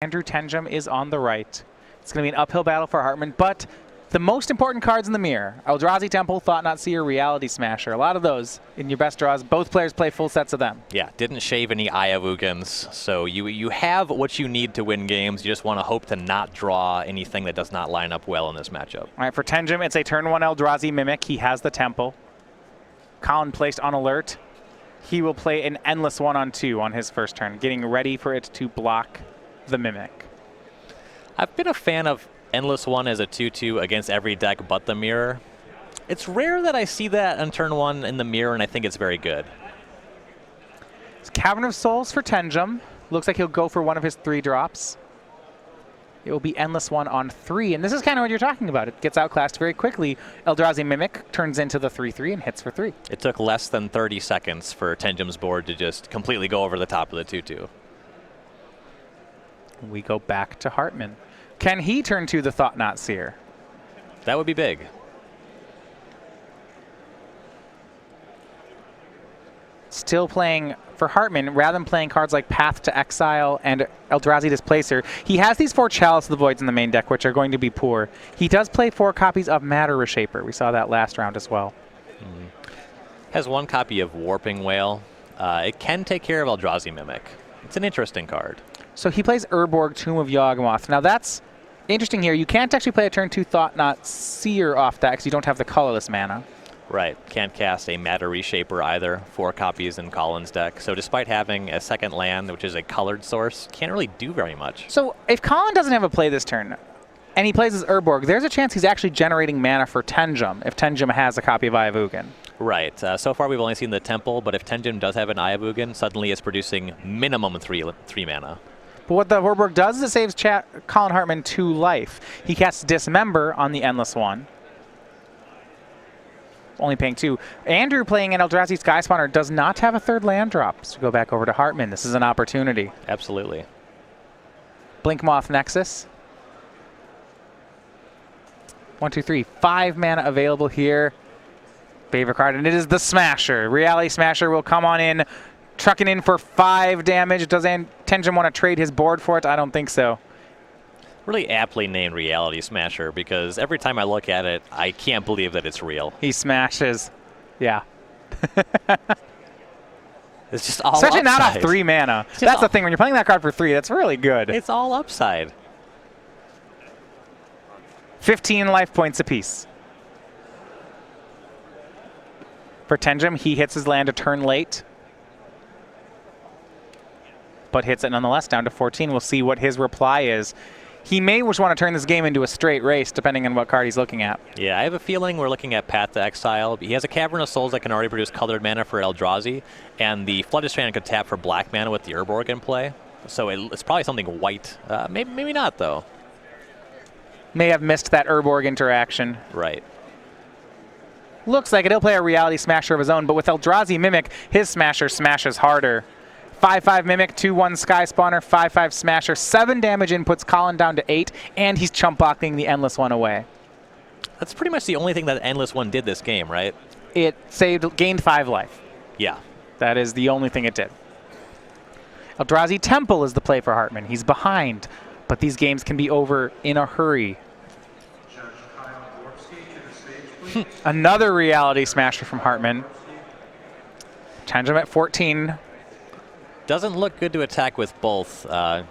Andrew Tenjum is on the right. It's going to be an uphill battle for Hartman, but the most important cards in the mirror: Eldrazi Temple, Thought Not Seer, Reality Smasher. A lot of those in your best draws. Both players play full sets of them. Yeah, didn't shave any Ayavugans, so you have what you need to win games. You just want to hope to not draw anything that does not line up well in this matchup. All right, for Tenjum, it's a turn 1 Eldrazi Mimic. He has the Temple. Colin placed on alert. He will play an endless 1/2 on his first turn, getting ready for it to block the Mimic. I've been a fan of Endless One as a 2/2 against every deck but the Mirror. It's rare that I see that on turn 1 in the Mirror, and I think it's very good. It's Cavern of Souls for Tenjum. Looks like he'll go for one of his 3 drops. It will be Endless One on 3, and this is kind of what you're talking about. It gets outclassed very quickly. Eldrazi Mimic turns into the 3/3 and hits for 3. It took less than 30 seconds for Tenjum's board to just completely go over the top of the 2/2. We go back to Hartman. Can he turn to the Thought Not Seer? That would be big. Still playing for Hartman, rather than playing cards like Path to Exile and Eldrazi Displacer, he has these 4 Chalice of the Voids in the main deck, which are going to be poor. He does play 4 copies of Matter Reshaper. We saw that last round as well. Has 1 copy of Warping Whale. It can take care of Eldrazi Mimic. It's an interesting card. So he plays Urborg, Tomb of Yawgmoth. Now that's interesting here. You can't actually play a turn 2 Thought Not Seer off that because you don't have the colorless mana. Right. Can't cast a Matter Reshaper either. 4 copies in Colin's deck. So despite having a second land, which is a colored source, can't really do very much. So if Colin doesn't have a play this turn, and he plays his Urborg, there's a chance he's actually generating mana for Tenjum if Tenjum has a copy of Ayavugan. Right. So far we've only seen the Temple, but if Tenjum does have an Ayavugan, suddenly it's producing minimum 3 mana. But what the Urborg does is it saves Colin Hartman 2 life. He casts Dismember on the Endless One. Only paying 2. Andrew playing an Eldrazi Sky Spawner does not have a 3rd land drop. So go back over to Hartman. This is an opportunity. Absolutely. Blinkmoth Nexus. 1, 2, 3. 5 mana available here. Favorite card, and it is the Smasher. Reality Smasher will come on in, trucking in for 5 damage. Does Tenjum want to trade his board for it? I don't think so. Really aptly named Reality Smasher, because every time I look at it, I can't believe that it's real. He smashes. Yeah. It's just all Especially upside. not off 3 mana. That's the thing. When you're playing that card for 3, that's really good. It's all upside. 15 life points apiece. For Tenjum, he hits his land a turn late, but hits it nonetheless down to 14. We'll see what his reply is. He may just want to turn this game into a straight race, depending on what card he's looking at. Yeah, I have a feeling we're looking at Path to Exile. He has a Cavern of Souls that can already produce colored mana for Eldrazi, and the Flooded Strand could tap for black mana with the Urborg in play. So it's probably something white. Maybe not, though. May have missed that Urborg interaction. Right. Looks like it. He'll play a Reality Smasher of his own, but with Eldrazi Mimic, his Smasher smashes harder. 5/5 Mimic, 2/1 Sky Spawner, 5/5 Smasher, 7 damage in, puts Colin down to 8, and he's chump blocking the Endless One away. That's pretty much the only thing that Endless One did this game, right? It gained 5 life. Yeah. That is the only thing it did. Eldrazi Temple is the play for Hartman. He's behind, but these games can be over in a hurry. Another Reality Smasher from Hartman. Tenjum at 14. Doesn't look good to attack with both. Okay,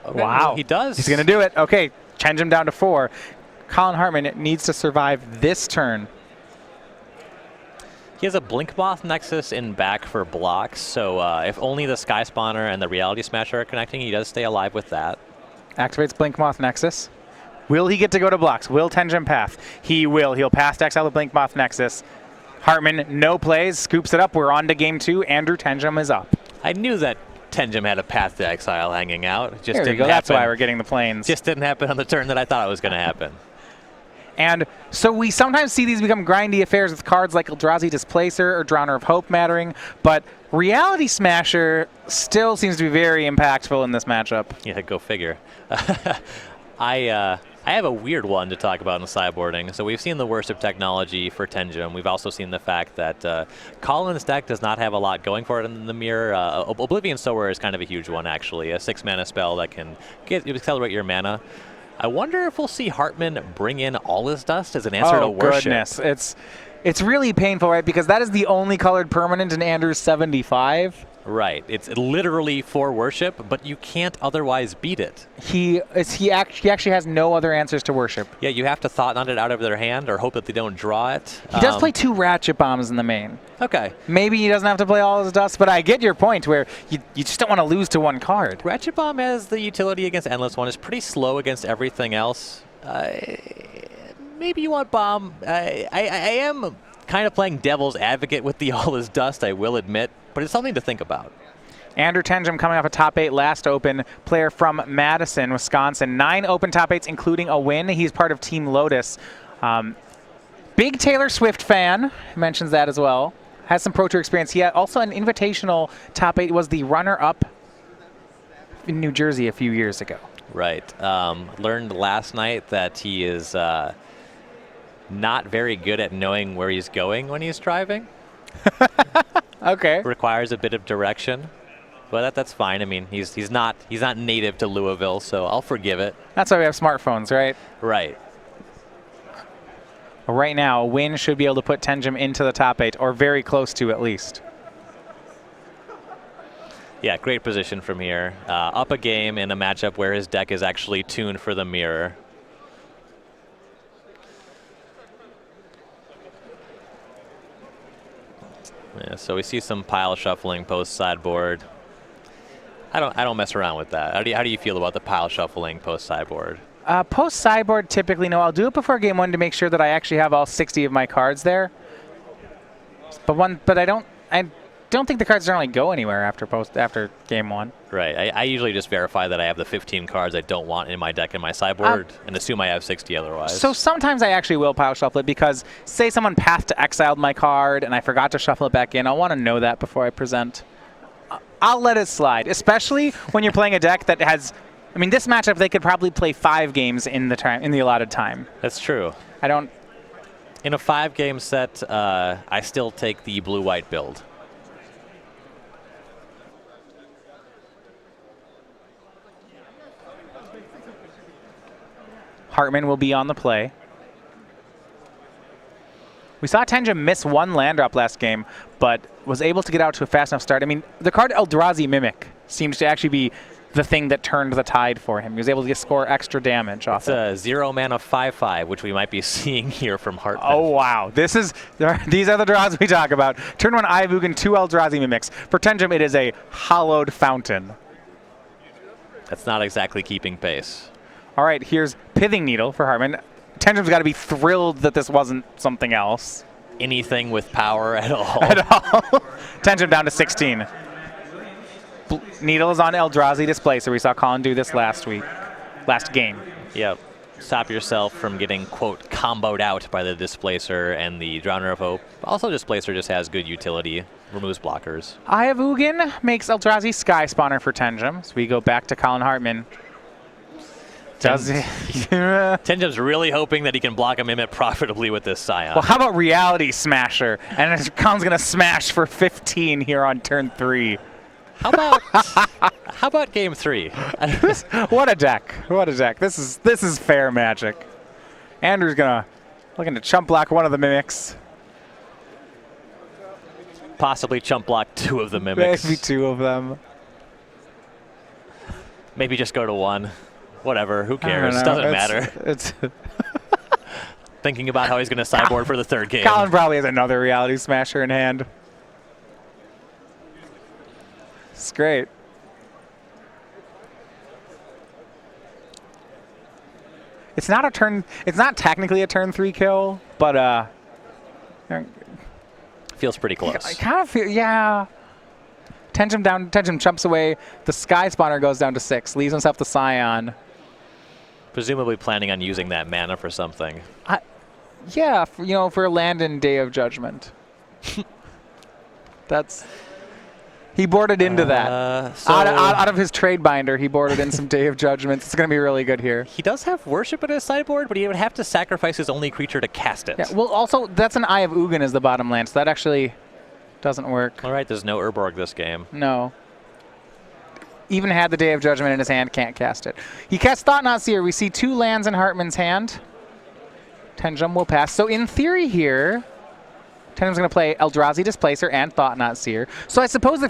wow. He does. He's going to do it. Okay, Tenjum down to 4. Colin Hartman needs to survive this turn. He has a Blinkmoth Nexus in back for blocks, so if only the Sky Spawner and the Reality Smasher are connecting, he does stay alive with that. Activates Blinkmoth Nexus. Will he get to go to blocks? Will Tenjum path? He will. He'll pass to exile the Blinkmoth Nexus. Hartman, no plays, scoops it up. We're on to game 2. Andrew Tenjum is up. I knew that Tenjum had a Path to Exile hanging out. Just there didn't you go. happen. That's why we're getting the planes. Just didn't happen on the turn that I thought it was going to happen. And so we sometimes see these become grindy affairs with cards like Eldrazi Displacer or Drowner of Hope mattering, but Reality Smasher still seems to be very impactful in this matchup. Yeah, go figure. I have a weird one to talk about in sideboarding. So we've seen the worship technology for Tenjum. We've also seen the fact that Colin's deck does not have a lot going for it in the mirror. Oblivion Sower is kind of a huge one, actually. A 6-mana spell that can accelerate your mana. I wonder if we'll see Hartman bring in All Is Dust as an answer to worship. Goodness. It's really painful, right? Because that is the only colored permanent in Andrew's 75. Right. It's literally for worship, but you can't otherwise beat it. He actually has no other answers to worship. Yeah, you have to thought on it out of their hand or hope that they don't draw it. He does play 2 Ratchet Bombs in the main. Okay. Maybe he doesn't have to play All His Dust, but I get your point where you just don't want to lose to one card. Ratchet Bomb has the utility against Endless One. It's pretty slow against everything else. Maybe you want Bomb. I am kind of playing devil's advocate with the All Is Dust, I will admit, but it's something to think about. Andrew Tenjum coming off a top 8 last open, player from Madison, Wisconsin. 9 open top 8s, including a win. He's part of Team Lotus. Big Taylor Swift fan, mentions that as well. Has some Pro Tour experience. He had also an invitational top 8, was the runner-up in New Jersey a few years ago. Right. Learned last night that he is not very good at knowing where he's going when he's driving. Okay. Requires a bit of direction. But that's fine. I mean, he's not native to Louisville, so I'll forgive it. That's why we have smartphones, right? Right. Right now, a win should be able to put Tenjum into the top 8, or very close to at least. Yeah, great position from here. Up a game in a matchup where his deck is actually tuned for the mirror. Yeah, so we see some pile shuffling post sideboard. I don't mess around with that. How do you feel about the pile shuffling post sideboard? Post sideboard, typically no. I'll do it before game 1 to make sure that I actually have all 60 of my cards there. But I don't think the cards generally go anywhere after game 1. Right. I usually just verify that I have the 15 cards I don't want in my deck in my sideboard and assume I have 60 otherwise. So sometimes I actually will pile shuffle it because, say someone Path to Exiled my card and I forgot to shuffle it back in, I'll want to know that before I present. I'll let it slide, especially when you're playing a deck that has, I mean, this matchup they could probably play 5 games in the allotted time. That's true. In a 5-game set, I still take the blue-white build. Hartman will be on the play. We saw Tenjum miss 1 land drop last game, but was able to get out to a fast enough start. I mean, the card Eldrazi Mimic seems to actually be the thing that turned the tide for him. He was able to score extra damage off it. It's a 0-mana 5/5, which we might be seeing here from Hartman. Oh, wow. These are the draws we talk about. Turn 1 Ivugin, 2 Eldrazi Mimics. For Tenjum, it is a hollowed fountain. That's not exactly keeping pace. All right, here's Pithing Needle for Hartman. Tenjum's got to be thrilled that this wasn't something else. Anything with power at all. Tenjum down to 16. Needle is on Eldrazi Displacer. We saw Colin do this last game. Yep. Stop yourself from getting, quote, comboed out by the Displacer and the Drowner of Hope. Also, Displacer just has good utility, removes blockers. Ivugin makes Eldrazi Sky Spawner for Tenjum. So we go back to Colin Hartman. Tenjum's really hoping that he can block a Mimic profitably with this Scion. Well, how about Reality Smasher? And Colin's going to smash for 15 here on turn 3. How about game 3? What a deck. What a deck. This is fair magic. Andrew's looking to chump block one of the Mimics. Possibly chump block 2 of the Mimics. Maybe 2 of them. Maybe just go to 1. Whatever, who cares? Doesn't matter. It's Thinking about how he's going to sideboard for the 3rd game. Colin probably has another Reality Smasher in hand. It's great. It's not technically a turn 3 kill, but feels pretty close. I kind of feel, yeah. Tenjum jumps away. The Sky Spawner goes down to 6, leaves himself the Scion. Presumably planning on using that mana for something. Yeah, for land in Day of Judgment. That's He boarded into that. So Out of his trade binder, he boarded in some Day of Judgment. It's going to be really good here. he does have Worship in his sideboard, but he would have to sacrifice his only creature to cast it. Yeah, well, also, that's an Eye of Ugin as the bottom land, so that actually doesn't work. All right, there's no Urborg this game. No. Even had the Day of Judgment in his hand, can't cast it. He casts Thought-Knot Seer. We see 2 lands in Hartman's hand. Tenjum will pass. So in theory here, Tenjum's going to play Eldrazi Displacer and Thought-Knot Seer. So I suppose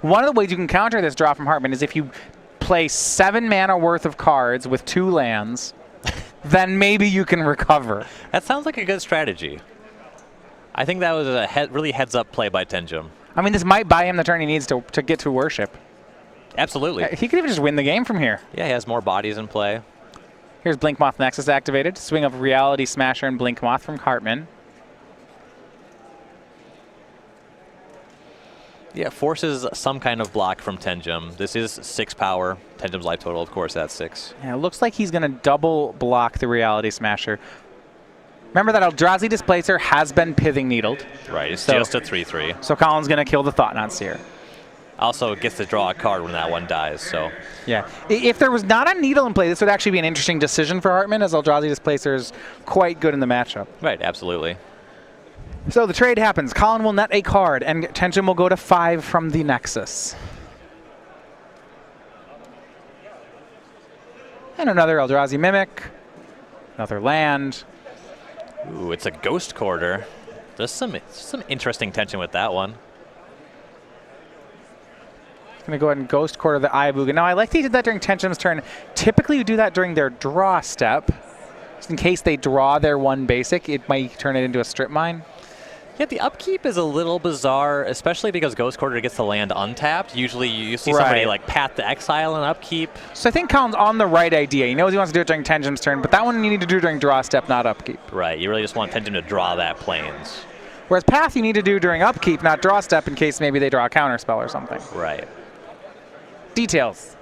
one of the ways you can counter this draw from Hartman is if you play 7 mana worth of cards with 2 lands, then maybe you can recover. That sounds like a good strategy. I think that was a really heads-up play by Tenjum. I mean, this might buy him the turn he needs to get to Worship. Absolutely. He could even just win the game from here. Yeah, he has more bodies in play. Here's Blinkmoth Nexus activated. Swing of Reality Smasher and Blinkmoth from Hartman. Yeah, forces some kind of block from Tenjum. This is 6 power. Tenjum's life total, of course, that's 6. Yeah, it looks like he's going to double block the Reality Smasher. Remember that Eldrazi Displacer has been Pithing Needled. Right, it's just a 3/3. So Colin's going to kill the Thought-Knot Seer. Also gets to draw a card when that one dies, so. Yeah. If there was not a Needle in play, this would actually be an interesting decision for Hartman, as Eldrazi Displacer is quite good in the matchup. Right, absolutely. So the trade happens. Colin will net a card, and Tenjum will go to 5 from the Nexus. And another Eldrazi Mimic. Another land. Ooh, it's a Ghost Quarter. There's some interesting tension with that one. Going to go ahead and Ghost Quarter the Eye of Ugin. Now, I like that he did that during Tenjum's turn. Typically, you do that during their draw step. Just in case they draw their 1 basic, it might turn it into a strip mine. Yeah, the upkeep is a little bizarre, especially because Ghost Quarter gets the land untapped. Usually you see somebody like Path to Exile and upkeep. So I think Colin's on the right idea. He knows he wants to do it during Tenjum's turn, but that one you need to do during draw step, not upkeep. Right, you really just want Tenjum to draw that plains. Whereas Path you need to do during upkeep, not draw step, in case maybe they draw a counterspell or something. Right. Details.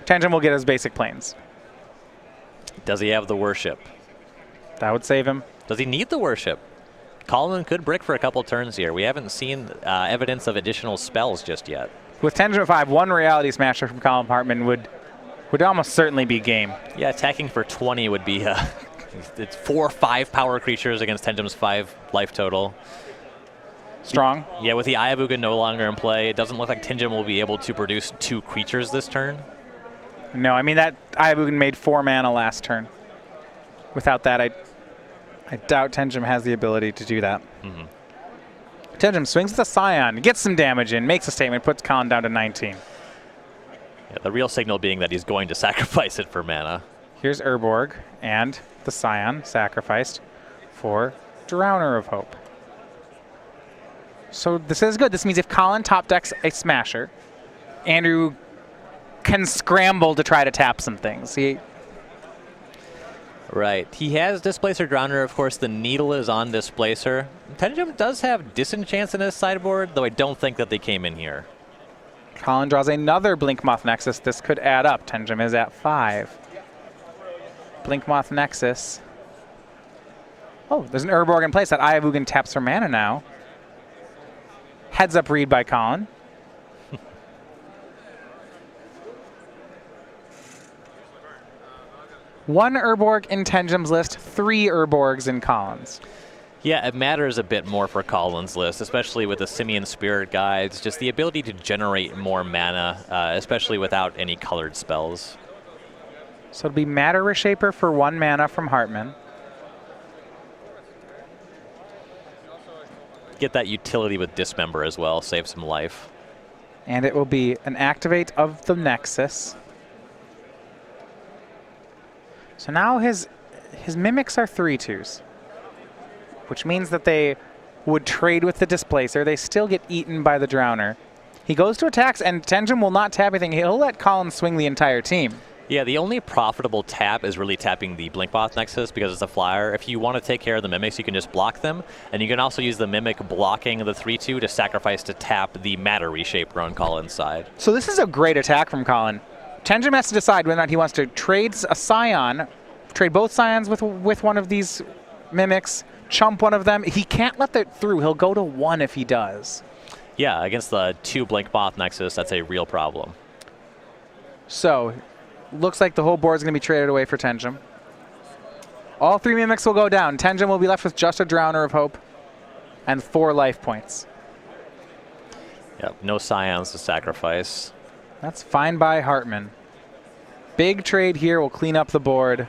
Tenjum will get his basic plains. Does he have the Worship? That would save him. Does he need the Worship? Colin could brick for a couple turns here. We haven't seen evidence of additional spells just yet. With Tenjum at 5, 1 Reality Smasher from Colin Hartman would almost certainly be game. Yeah, attacking for 20 would be it's 4 5 power creatures against Tenjum's 5 life total. Strong. Yeah, with the Eye of Ugin no longer in play, it doesn't look like Tenjum will be able to produce 2 creatures this turn. No, I mean that Eye of Ugin made 4 mana last turn. Without that, I doubt Tenjum has the ability to do that. Mm-hmm. Tenjum swings with a Scion, gets some damage in, makes a statement, puts Colin down to 19. Yeah, the real signal being that he's going to sacrifice it for mana. Here's Urborg and the Scion sacrificed for Drowner of Hope. So this is good. This means if Colin top decks a Smasher, Andrew can scramble to try to tap some things. Right. He has Displacer Drowner. Of course, the Needle is on Displacer. Tenjum does have Disenchants in his sideboard, though I don't think that they came in here. Colin draws another Blinkmoth Nexus. This could add up. Tenjum is at 5. Blinkmoth Nexus. Oh, there's an Urborg in place. That Eye of Ugin taps for mana now. Heads up read by Colin. One Urborg in Tenjum's list, 3 Urborgs in Colin's. Yeah, it matters a bit more for Colin's list, especially with the Simian Spirit Guides. Just the ability to generate more mana, especially without any colored spells. So it'll be Matter Reshaper for 1 mana from Hartman. Get that utility with Dismember as well, save some life. And it will be an activate of the Nexus. So now his Mimics are 3/2s, which means that they would trade with the Displacer. They still get eaten by the Drowner. He goes to attacks, and Tenjum will not tap anything. He'll let Colin swing the entire team. Yeah, the only profitable tap is really tapping the Blinkmoth Nexus because it's a flyer. If you want to take care of the Mimics, you can just block them. And you can also use the Mimic blocking the 3/2 to sacrifice to tap the Matter Reshaper on Colin's side. So this is a great attack from Colin. Tenjum has to decide whether or not he wants to trade a Scion, trade both Scions with one of these Mimics, chump one of them. He can't let that through. He'll go to 1 if he does. Yeah, against the 2 Blink Moth Nexus, that's a real problem. So, looks like the whole board is going to be traded away for Tenjum. All 3 Mimics will go down. Tenjum will be left with just a Drowner of Hope and 4 life points. Yep, no Scions to sacrifice. That's fine by Hartman. Big trade here will clean up the board.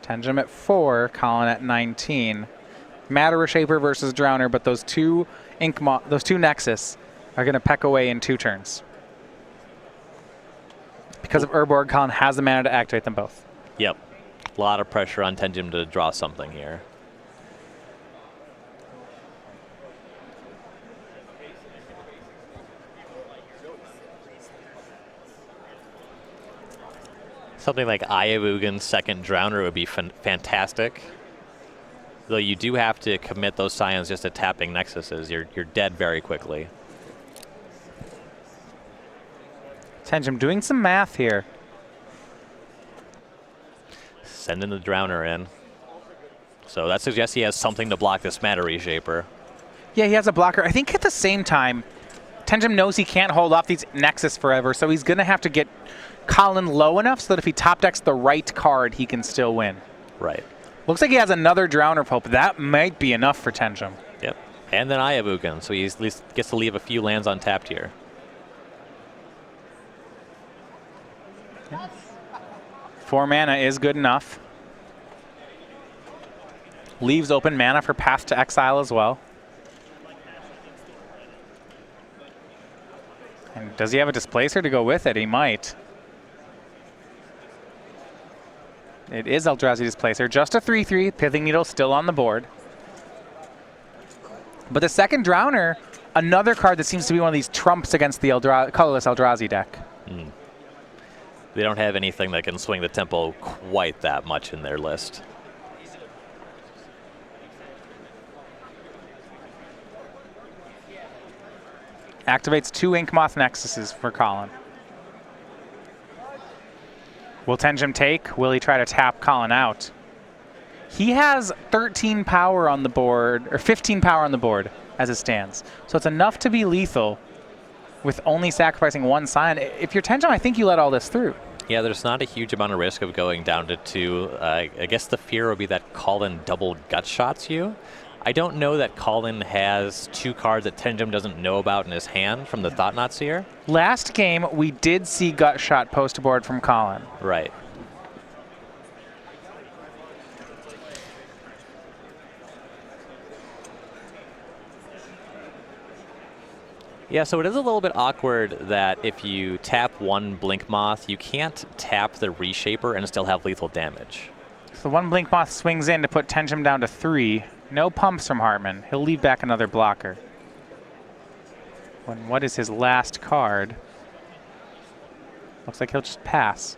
Tenjum at 4, Colin at 19. Matter Reshaper versus Drowner, but those two Nexus are going to peck away in 2 turns. Because of Urborg, Colin has the mana to activate them both. Yep. A lot of pressure on Tenjum to draw something here. Something like Ayabugan's second Drowner would be fantastic. Though you do have to commit those Scions just to tapping Nexuses. You're dead very quickly. Tenjum doing some math here. Sending the Drowner in. So that suggests he has something to block this Matter Reshaper. Yeah, he has a blocker. I think at the same time, Tenjum knows he can't hold off these Nexus forever, so he's going to have to get Colin low enough so that if he top decks the right card, he can still win. Right. Looks like he has another Drowner of Hope. That might be enough for Tenjum. Yep. And then Ayabugan, so he at least gets to leave a few lands untapped here. Yeah. 4 mana is good enough. Leaves open mana for Path to Exile as well. And does he have a Displacer to go with it? He might. It is Eldrazi Displacer. Just a 3/3. Pithing Needle still on the board. But the second Drowner, another card that seems to be one of these trumps against the colorless Eldrazi deck. Mm. They don't have anything that can swing the tempo quite that much in their list. Activates 2 Inkmoth Nexuses for Colin. Will Tenjum take? Will he try to tap Colin out? He has 13 power on the board, or 15 power on the board as it stands. So it's enough to be lethal with only sacrificing 1 Scion. If you're Tenjum, I think you let all this through. Yeah, there's not a huge amount of risk of going down to 2. I guess the fear would be that Colin double gut shots you. I don't know that Colin has 2 cards that Tenjum doesn't know about in his hand from the Thought-Knot Seer. Last game, we did see gut shot post board from Colin. Right. Yeah, so it is a little bit awkward that if you tap 1 Blink Moth, you can't tap the Reshaper and still have lethal damage. So 1 Blink Moth swings in to put Tenjum down to 3. No pumps from Hartman. He'll leave back another blocker. What is his last card? Looks like he'll just pass.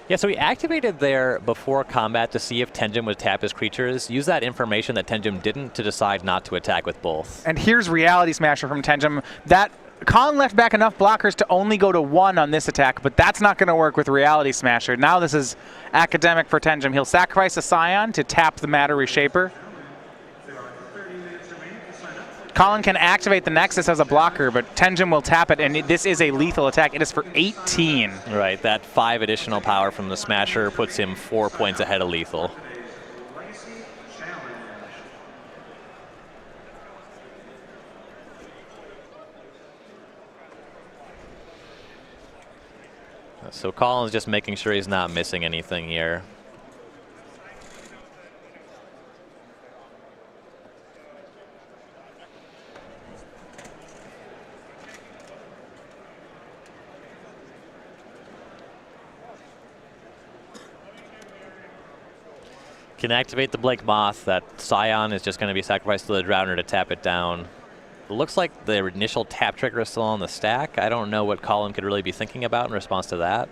Yeah, so he activated there before combat to see if Tenjum would tap his creatures. Use that information that Tenjum didn't to decide not to attack with both. And here's Reality Smasher from Tenjum. That Colin left back enough blockers to only go to 1 on this attack, but that's not going to work with Reality Smasher. Now this is academic for Tenjum. He'll sacrifice a Scion to tap the Matter Reshaper. Colin can activate the Nexus as a blocker, but Tenjum will tap it, and this is a lethal attack. It is for 18. Right, that 5 additional power from the Smasher puts him 4 points ahead of lethal. So Colin's just making sure he's not missing anything here. Can activate the Blink Moth. That Scion is just going to be sacrificed to the Drowner to tap it down. It looks like the initial tap trigger is still on the stack. I don't know what Colin could really be thinking about in response to that.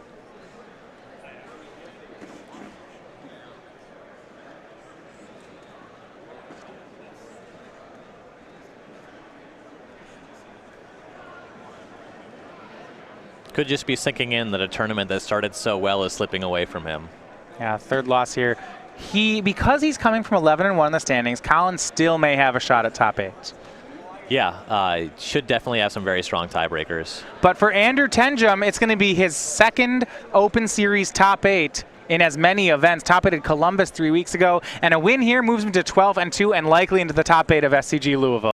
Could just be sinking in that a tournament that started so well is slipping away from him. Yeah, 3rd loss here. because he's coming from 11-1 in the standings, Colin still may have a shot at top 8. Yeah, should definitely have some very strong tiebreakers. But for Andrew Tenjum, it's going to be his second Open Series top 8 in as many events. Top 8 at Columbus 3 weeks ago, and a win here moves him to 12-2 and likely into the top 8 of SCG Louisville.